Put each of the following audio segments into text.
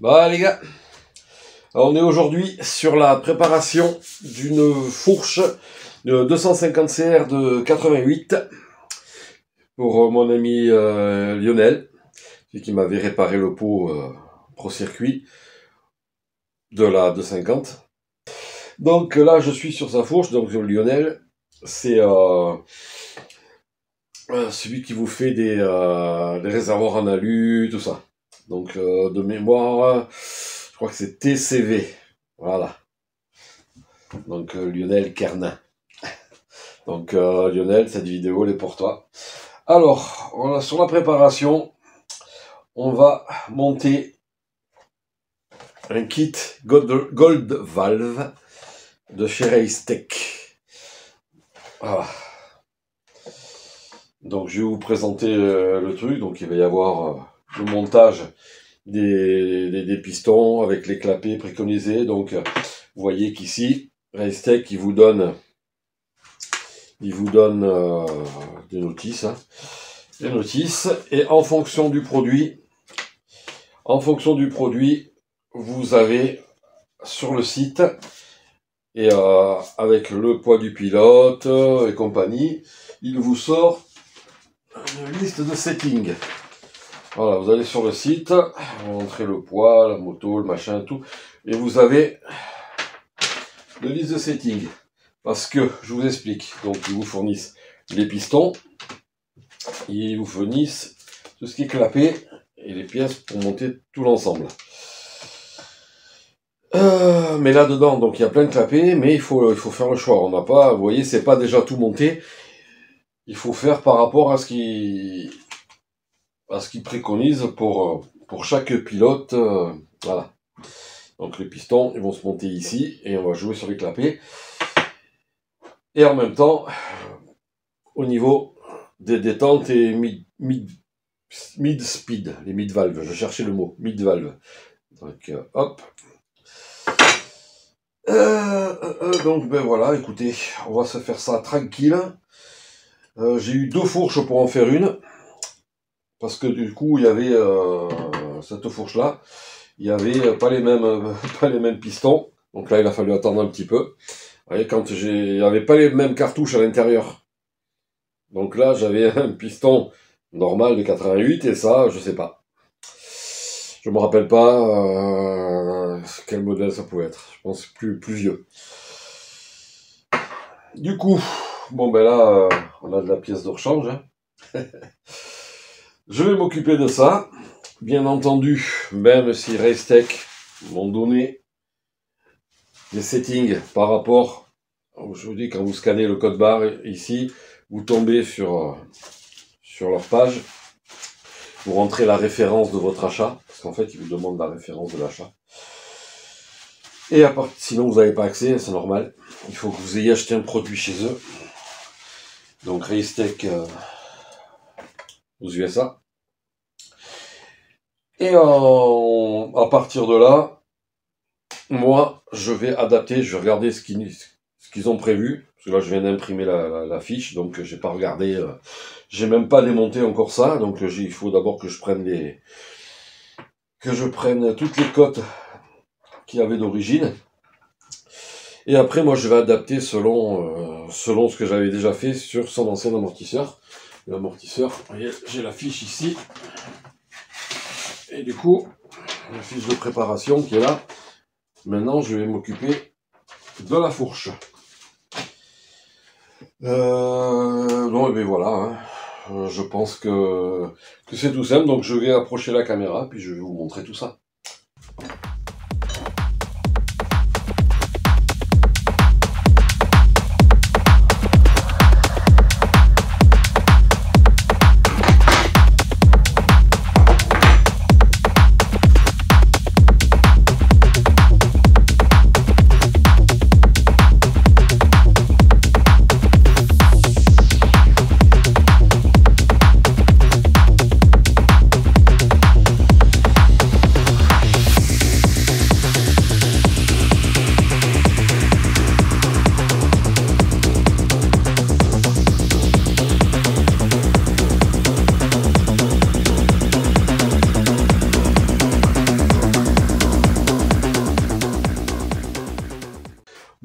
Bah les gars, alors, on est aujourd'hui sur la préparation d'une fourche de 250 CR de 88 pour mon ami Lionel, qui m'avait réparé le pot Pro Circuit de la 250. Donc là je suis sur sa fourche, donc Lionel, c'est celui qui vous fait des réservoirs en alu, tout ça. Donc de mémoire, je crois que c'est TCV. Voilà. Donc Lionel Kernin. Donc Lionel, cette vidéo elle est pour toi. Alors, voilà, sur la préparation, on va monter un kit Gold Valve de chez Reistech. Voilà. Donc je vais vous présenter le truc. Donc il va y avoir le montage des pistons avec les clapets préconisés. Donc vous voyez qu'ici Reistech il vous donne des notices, hein, des notices, et en fonction du produit vous avez sur le site et avec le poids du pilote et compagnie, il vous sort une liste de settings. Voilà, vous allez sur le site, vous montrez le poids, la moto, le machin, tout, et vous avez une liste de settings. Parce que, je vous explique, donc ils vous fournissent les pistons, ils vous fournissent tout ce qui est clapé, et les pièces pour monter tout l'ensemble. Mais là-dedans, donc il y a plein de clapets, mais il faut faire le choix. On n'a pas, vous voyez, c'est pas déjà tout monté. Il faut faire par rapport à ce qu'il préconise pour chaque pilote. Voilà. Donc les pistons, ils vont se monter ici, et on va jouer sur les clapets. Et en même temps, au niveau des détentes et mid-speed, les mid-valves, je cherchais le mot, mid-valve. Donc, hop. Donc, ben voilà, écoutez, on va se faire ça tranquille. J'ai eu 2 fourches pour en faire une. Parce que du coup, il y avait cette fourche-là, il n'y avait pas les mêmes pistons. Donc là, il a fallu attendre un petit peu. Vous voyez, il n'y avait pas les mêmes cartouches à l'intérieur. Donc là, j'avais un piston normal de 88 et ça, je sais pas. Je me rappelle pas quel modèle ça pouvait être. Je pense plus vieux. Du coup, bon ben là, on a de la pièce de rechange. Hein. Je vais m'occuper de ça. Bien entendu, même si Reistech m'ont donné des settings par rapport, je vous dis, quand vous scannez le code barre ici, vous tombez sur leur page, vous rentrez la référence de votre achat, parce qu'en fait, ils vous demandent la référence de l'achat. Et sinon, vous n'avez pas accès, c'est normal. Il faut que vous ayez acheté un produit chez eux. Donc, Reistech aux USA. Et à partir de là, moi, je vais adapter, je vais regarder ce qu'ils ont prévu. Parce que là, je viens d'imprimer la fiche, donc j'ai pas regardé, j'ai même pas démonté encore ça. Donc il faut d'abord que je prenne toutes les cotes qu'il y avait d'origine. Et après, moi, je vais adapter selon ce que j'avais déjà fait sur son ancien amortisseur. L'amortisseur, vous voyez, j'ai la fiche ici. Et du coup, la fiche de préparation qui est là. Maintenant, je vais m'occuper de la fourche. Non, et bien voilà. Hein. Je pense que c'est tout simple. Donc, je vais approcher la caméra, puis je vais vous montrer tout ça.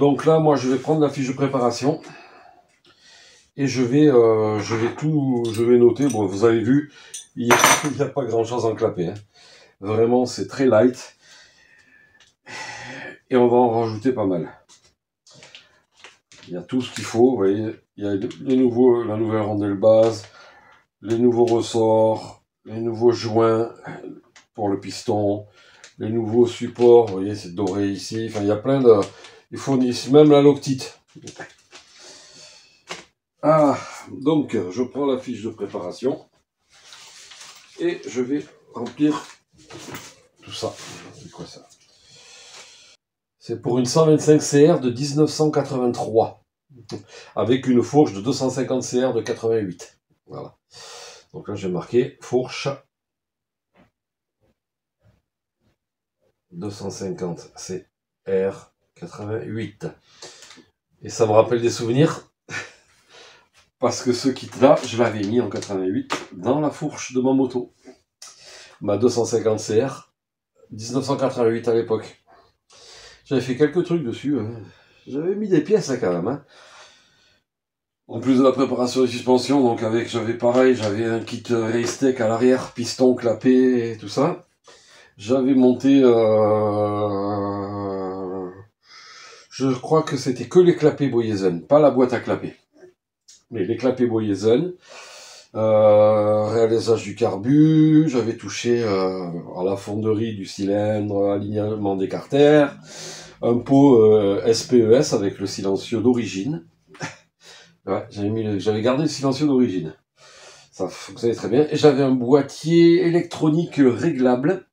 Donc là, moi, je vais prendre la fiche de préparation et je vais noter. Bon, vous avez vu, il n'y a pas grand-chose à enclaper. Hein. Vraiment, c'est très light. Et on va en rajouter pas mal. Il y a tout ce qu'il faut, vous voyez. Il y a la nouvelle rondelle base, les nouveaux ressorts, les nouveaux joints pour le piston, les nouveaux supports, vous voyez, c'est doré ici. Enfin, il y a plein de... Ils fournissent même la loctite. Ah, donc, je prends la fiche de préparation et je vais remplir tout ça. C'est quoi ça? C'est pour une 125 CR de 1983, avec une fourche de 250 CR de 88. Voilà. Donc là, j'ai marqué fourche 250 CR 88. Et ça me rappelle des souvenirs, parce que ce kit-là, je l'avais mis en 88 dans la fourche de ma moto. Ma 250 CR 1988 à l'époque. J'avais fait quelques trucs dessus. Hein. J'avais mis des pièces là quand même. Hein. En plus de la préparation de suspension, donc j'avais pareil, j'avais un kit race-tech à l'arrière, piston, clapet et tout ça. J'avais monté, je crois que c'était que les clapets Boyesen, pas la boîte à clapets. Mais les clapets Boyesen, réalisage du carbu, j'avais touché à la fonderie du cylindre, alignement des carters, un pot SPES avec le silencieux d'origine. Ouais, j'avais gardé le silencieux d'origine. Ça fonctionnait très bien. Et j'avais un boîtier électronique réglable.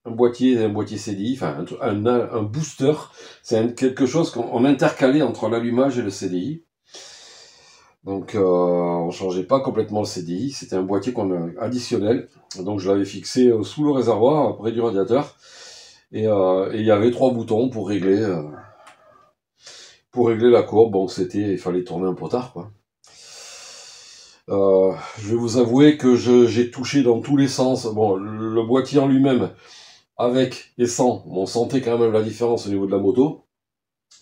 Un boîtier CDI, enfin un booster. C'est quelque chose qu'on intercalait entre l'allumage et le CDI. Donc on changeait pas complètement le CDI. C'était un boîtier additionnel. Donc je l'avais fixé sous le réservoir, près du radiateur. Et il y avait 3 boutons pour régler la courbe. Bon, il fallait tourner un potard, quoi. Je vais vous avouer que j'ai touché dans tous les sens. Bon, le boîtier en lui-même, avec et sans, on sentait quand même la différence au niveau de la moto.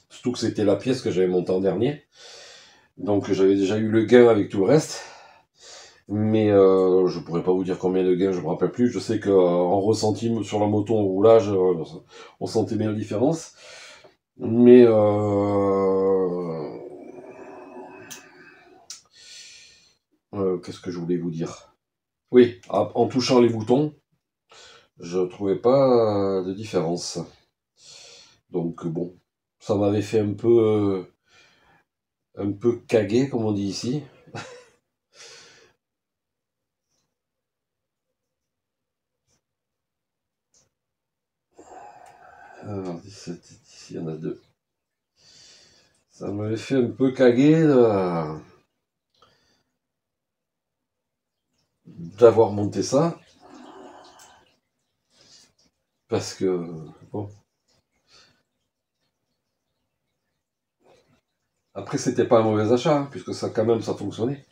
Surtout que c'était la pièce que j'avais montée en dernier. Donc j'avais déjà eu le gain avec tout le reste. Mais je pourrais pas vous dire combien de gains, je me rappelle plus. Je sais qu'en ressenti sur la moto en roulage, on sentait bien la différence. Mais qu'est-ce que je voulais vous dire? Oui, en touchant les boutons, je trouvais pas de différence. Donc bon, ça m'avait fait un peu caguer, comme on dit ici. Alors, 17, ici, il y en a 2. Ça m'avait fait un peu caguer d'avoir monté ça. Parce que, bon. Après, c'était pas un mauvais achat, hein, puisque ça, quand même, ça fonctionnait.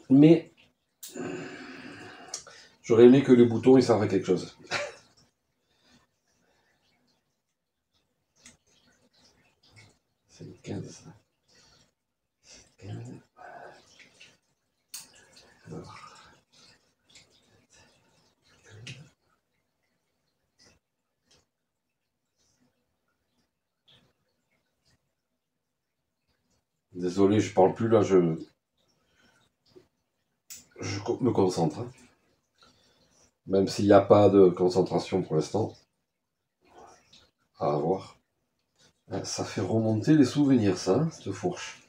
Mais, j'aurais aimé que les boutons, ils servent à quelque chose. C'est le 15, ça. 15. Alors. Désolé, je parle plus là, je me concentre. Hein. Même s'il n'y a pas de concentration pour l'instant. À voir. Ça fait remonter les souvenirs, ça, hein, cette fourche.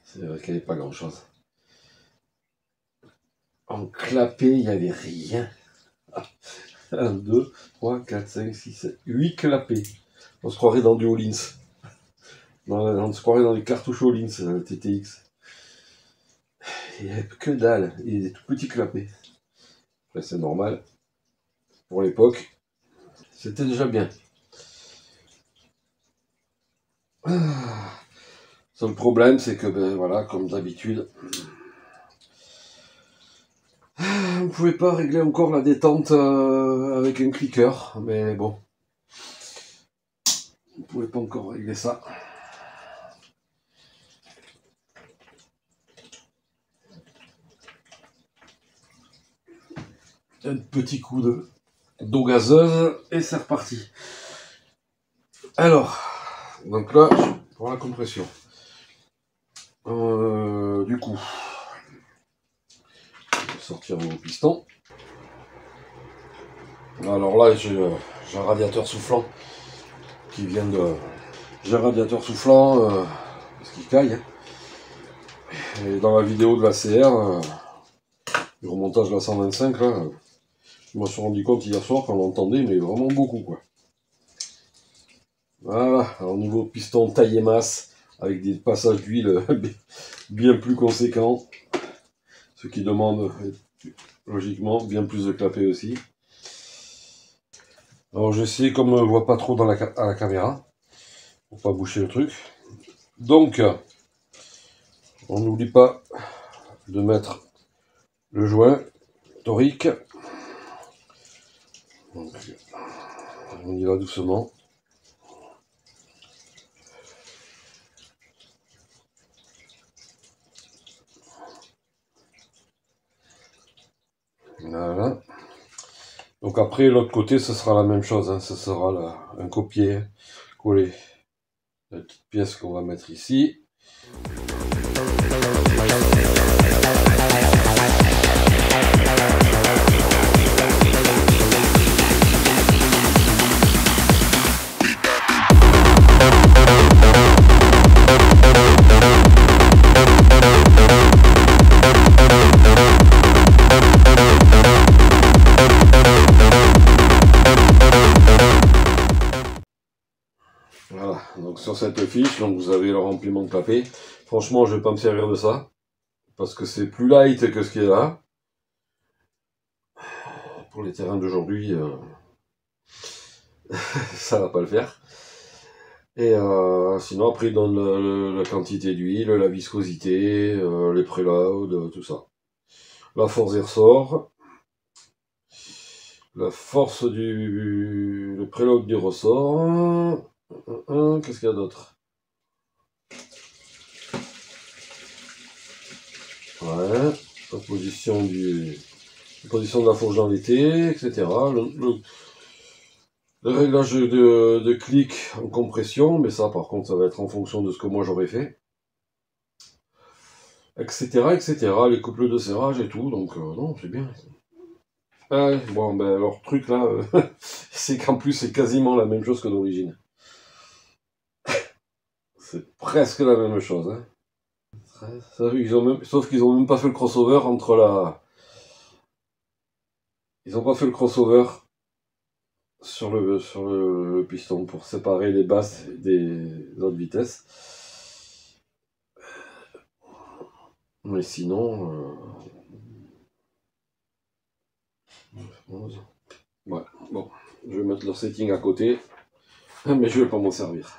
C'est vrai qu'il n'y avait pas grand chose. En clapet, il n'y avait rien. 1, 2, 3, 4, 5, 6, 7, 8 clapets. On se croirait dans du Hollins. On se croirait dans les cartouches Hollins, TTX. Il n'y avait que dalle. Il y a des tout petits clapets. Après, c'est normal. Pour l'époque, c'était déjà bien. Seul problème, c'est que, ben voilà, comme d'habitude, on ne pouvait pas régler encore la détente avec un clicker, mais bon. pouvais pas encore régler ça. Un petit coup d'eau gazeuse et c'est reparti. Alors, donc là, pour la compression. Du coup, je vais sortir mon piston. Alors là, j'ai un radiateur soufflant qui vient de... J'ai un radiateur soufflant parce qu'il caille. Et dans la vidéo de la CR, le remontage de la 125, là, je me suis rendu compte hier soir qu'on l'entendait, mais vraiment beaucoup, quoi. Voilà, alors, au niveau piston taillé masse, avec des passages d'huile bien plus conséquents, ce qui demande logiquement bien plus de clapet aussi. Alors j'essaie, comme on ne voit pas trop à la caméra, pour pas boucher le truc. Donc, on n'oublie pas de mettre le joint torique. Donc, on y va doucement. Voilà. Donc après, l'autre côté, ce sera la même chose. Hein. Ce sera là, un copier-coller. La petite pièce qu'on va mettre ici. Voilà, donc sur cette fiche, donc vous avez le rempliment de clapet. Franchement, je vais pas me servir de ça, parce que c'est plus light que ce qui est là. Pour les terrains d'aujourd'hui, ça va pas le faire. Et sinon, après, il donne la quantité d'huile, la viscosité, les préloads, tout ça. La force des ressorts. La force le préload du ressort. Qu'est-ce qu'il y a d'autre? Ouais, la position de la fourche dans l'été, etc. Le réglage de clic en compression, mais ça par contre ça va être en fonction de ce que moi j'aurais fait. Etc. etc. Les couples de serrage et tout, donc non, c'est bien. Ah, bon, ben leur truc là, c'est qu'en plus c'est quasiment la même chose que d'origine. C'est presque la même chose. Hein. Sauf qu'ils ont même pas fait le crossover entre la... Ils ont pas fait le crossover sur le piston pour séparer les basses des autres vitesses. Mais sinon... Ouais, bon, je vais mettre leur setting à côté, mais je vais pas m'en servir.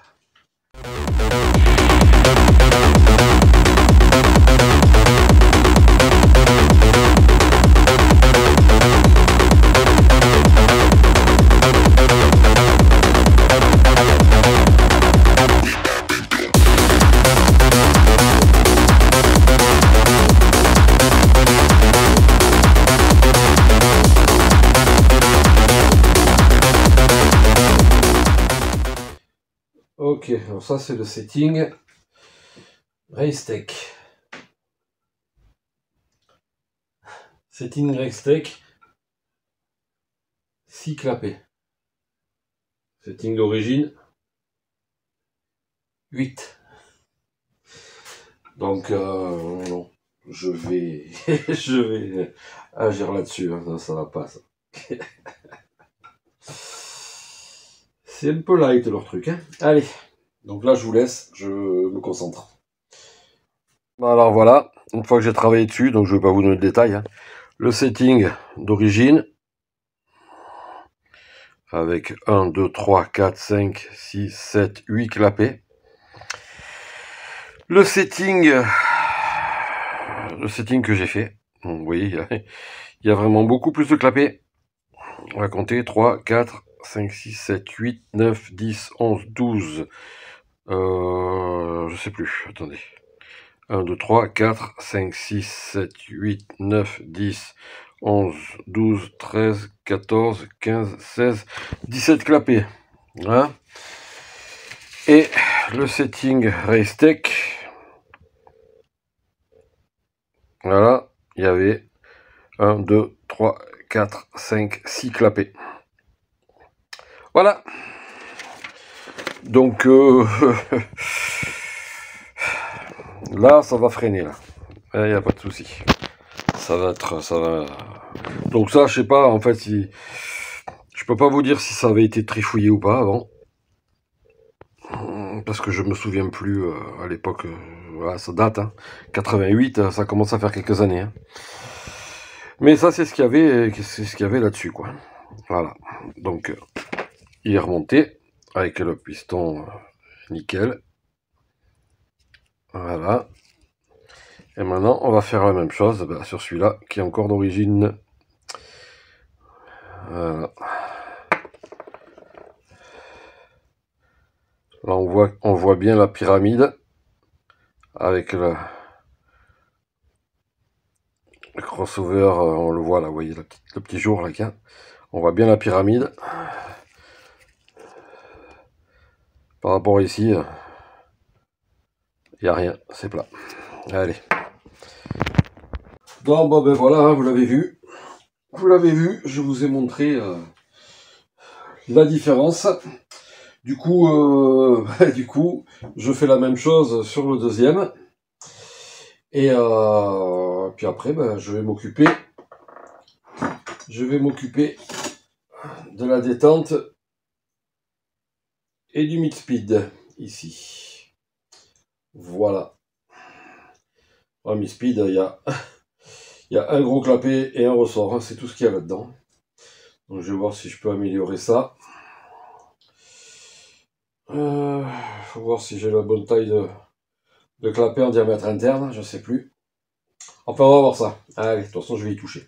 Ok, alors ça c'est le setting Race-Tech. Setting Race-Tech 6 clapets. Setting d'origine 8. Donc non, je vais je vais agir là-dessus, hein. Ça va pas ça. C'est un peu light leur truc, hein. Allez, donc là je vous laisse, je me concentre. Alors voilà, une fois que j'ai travaillé dessus, donc je ne vais pas vous donner de détails, hein. Le setting d'origine, avec 1, 2, 3, 4, 5, 6, 7, 8 clapets. Le setting que j'ai fait, donc vous voyez, il y a vraiment beaucoup plus de clapets. On va compter 3, 4, 5, 6, 7, 8, 9, 10, 11, 12. Je sais plus, attendez. 1, 2, 3, 4, 5, 6, 7, 8, 9, 10, 11, 12, 13, 14, 15, 16, 17 clapets. Hein. Et le setting Race Tech. Voilà, il y avait 1, 2, 3, 4, 5, 6 clapets. Voilà. Donc là, ça va freiner là. Il n'y a pas de souci. Ça va. Donc ça, je sais pas. En fait, si je peux pas vous dire si ça avait été trifouillé ou pas avant, parce que je me souviens plus à l'époque. Voilà, ça date. Hein. 88, ça commence à faire quelques années. Hein. Mais ça, c'est ce qu'il y avait là-dessus, quoi. Voilà. Donc, il est remonté avec le piston nickel. Voilà. Et maintenant, on va faire la même chose sur celui-là, qui est encore d'origine. Voilà. Là, on voit bien la pyramide avec le crossover. On le voit là, vous voyez le petit jour là. On voit bien la pyramide. Par rapport ici, il n'y a rien, c'est plat. Allez. Donc, bon, ben voilà, hein, vous l'avez vu. Vous l'avez vu, je vous ai montré la différence. Du coup, je fais la même chose sur le deuxième. Et puis après, je vais m'occuper de la détente et du mid speed ici. Voilà. En mid speed, il y a un gros clapet et un ressort. Hein, c'est tout ce qu'il y a là-dedans. Donc je vais voir si je peux améliorer ça. Faut voir si j'ai la bonne taille de clapet en diamètre interne, je sais plus. Enfin, on va voir ça. Allez, de toute façon, je vais y toucher.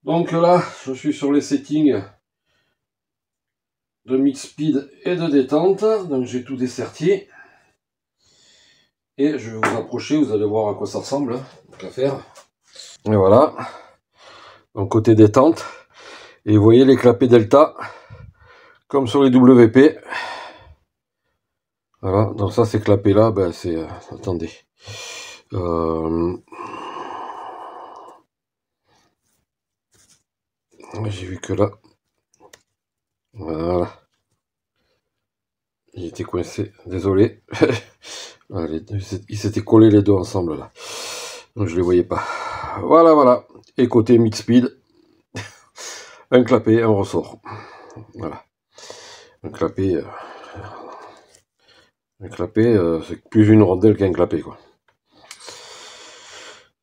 Donc là, je suis sur les settings de mid speed et de détente. Donc j'ai tout desserti. Et je vais vous approcher, vous allez voir à quoi ça ressemble. Donc à faire. Et voilà. Donc côté détente. Et vous voyez les clapets delta. Comme sur les WP. Voilà. Donc ça, ces clapets là, c'est... attendez. J'ai vu que là. Voilà. Il était coincé, désolé. Ils s'étaient collés les deux ensemble là. Donc je les voyais pas. Voilà. Et côté mid speed, un clapet, un ressort. Voilà. Un clapet, c'est plus une rondelle qu'un clapet, quoi.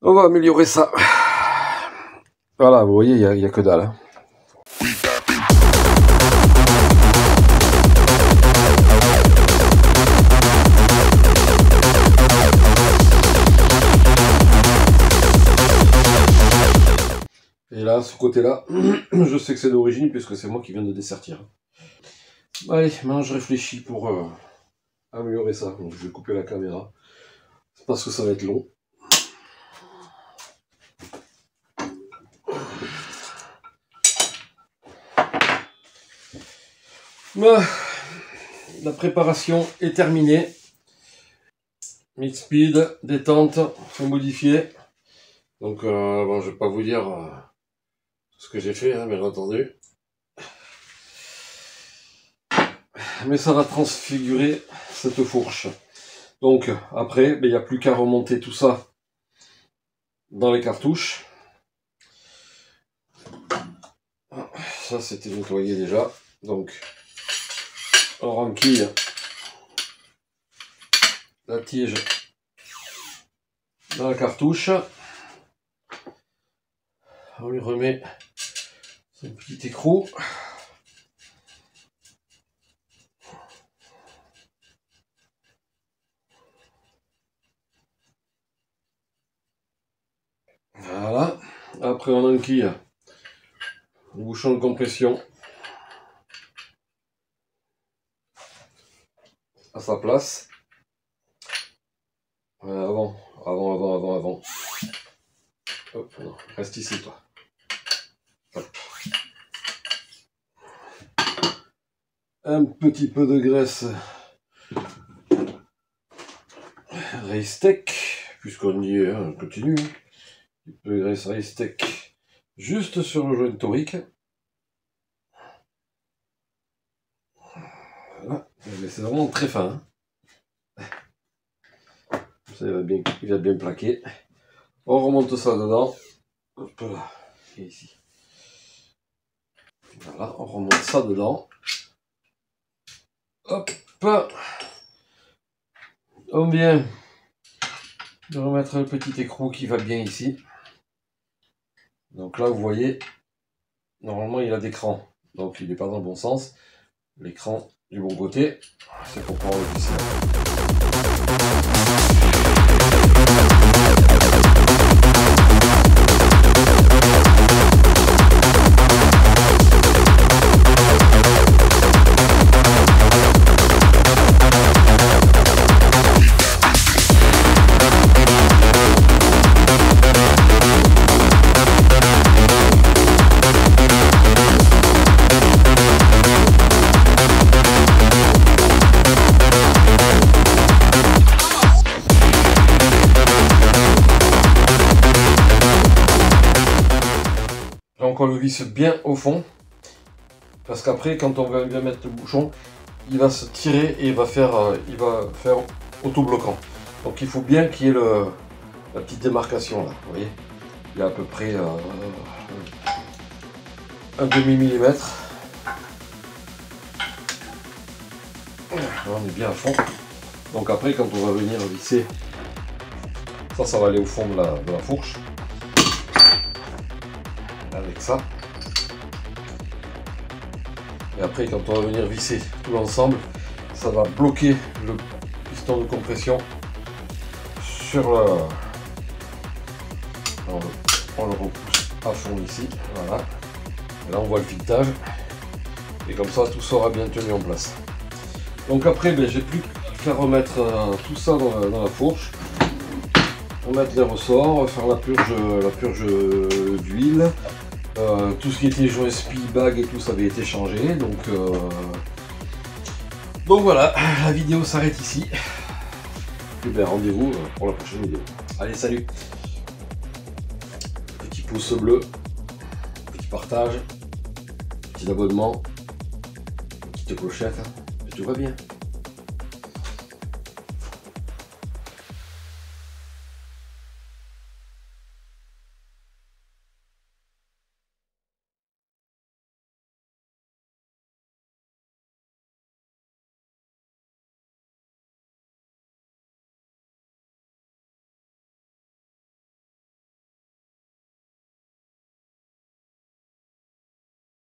On va améliorer ça. Voilà, vous voyez, il n'y a que dalle. Hein. Et là, ce côté-là, je sais que c'est d'origine puisque c'est moi qui viens de dessertir. Allez, maintenant je réfléchis pour améliorer ça. Donc je vais couper la caméra parce que ça va être long. La préparation est terminée. Mix speed, détente, faut modifier. Donc bon, je vais pas vous dire ce que j'ai fait, hein, bien entendu. Mais ça va transfigurer cette fourche. Donc après, il n'y a plus qu'à remonter tout ça dans les cartouches. Ça c'était nettoyé déjà. Donc on renquille la tige dans la cartouche. On lui remet son petit écrou. Voilà. Après on enquille le bouchon de compression à sa place. Avant. Hop, non, reste ici toi. Hop. Un petit peu de graisse Race-Tech, puisqu'on y est, on continue. Un petit peu de graisse Race-Tech juste sur le joint torique. Voilà, c'est vraiment très fin. Hein. Ça, il va bien plaquer. On remonte ça dedans. Hop là, et ici. Voilà, on remonte ça dedans. Hop. On vient de remettre le petit écrou qui va bien ici. Donc là, vous voyez, normalement, il a des crans. Donc il n'est pas dans le bon sens. L'écran du bon côté, c'est pour pouvoir le visser. Donc on le visse bien au fond, parce qu'après quand on va bien mettre le bouchon, il va se tirer et il va faire auto-bloquant. Donc il faut bien qu'il y ait la petite démarcation là, vous voyez. Il y a à peu près un demi-millimètre. On est bien à fond. Donc après quand on va venir visser, ça va aller au fond de la fourche. Avec ça. Et après quand on va venir visser tout l'ensemble, ça va bloquer le piston de compression sur le... On le repousse à fond ici, voilà. Et là on voit le filetage. Et comme ça tout sera bien tenu en place. Donc après j'ai plus qu'à remettre tout ça dans la fourche. Remettre les ressorts, faire la purge d'huile. Tout ce qui était joint spi, bag et tout ça avait été changé, donc voilà, la vidéo s'arrête ici. Et bien rendez-vous pour la prochaine vidéo. Allez, salut. Petit pouce bleu, petit partage, petit abonnement, petite clochette, et tout va bien.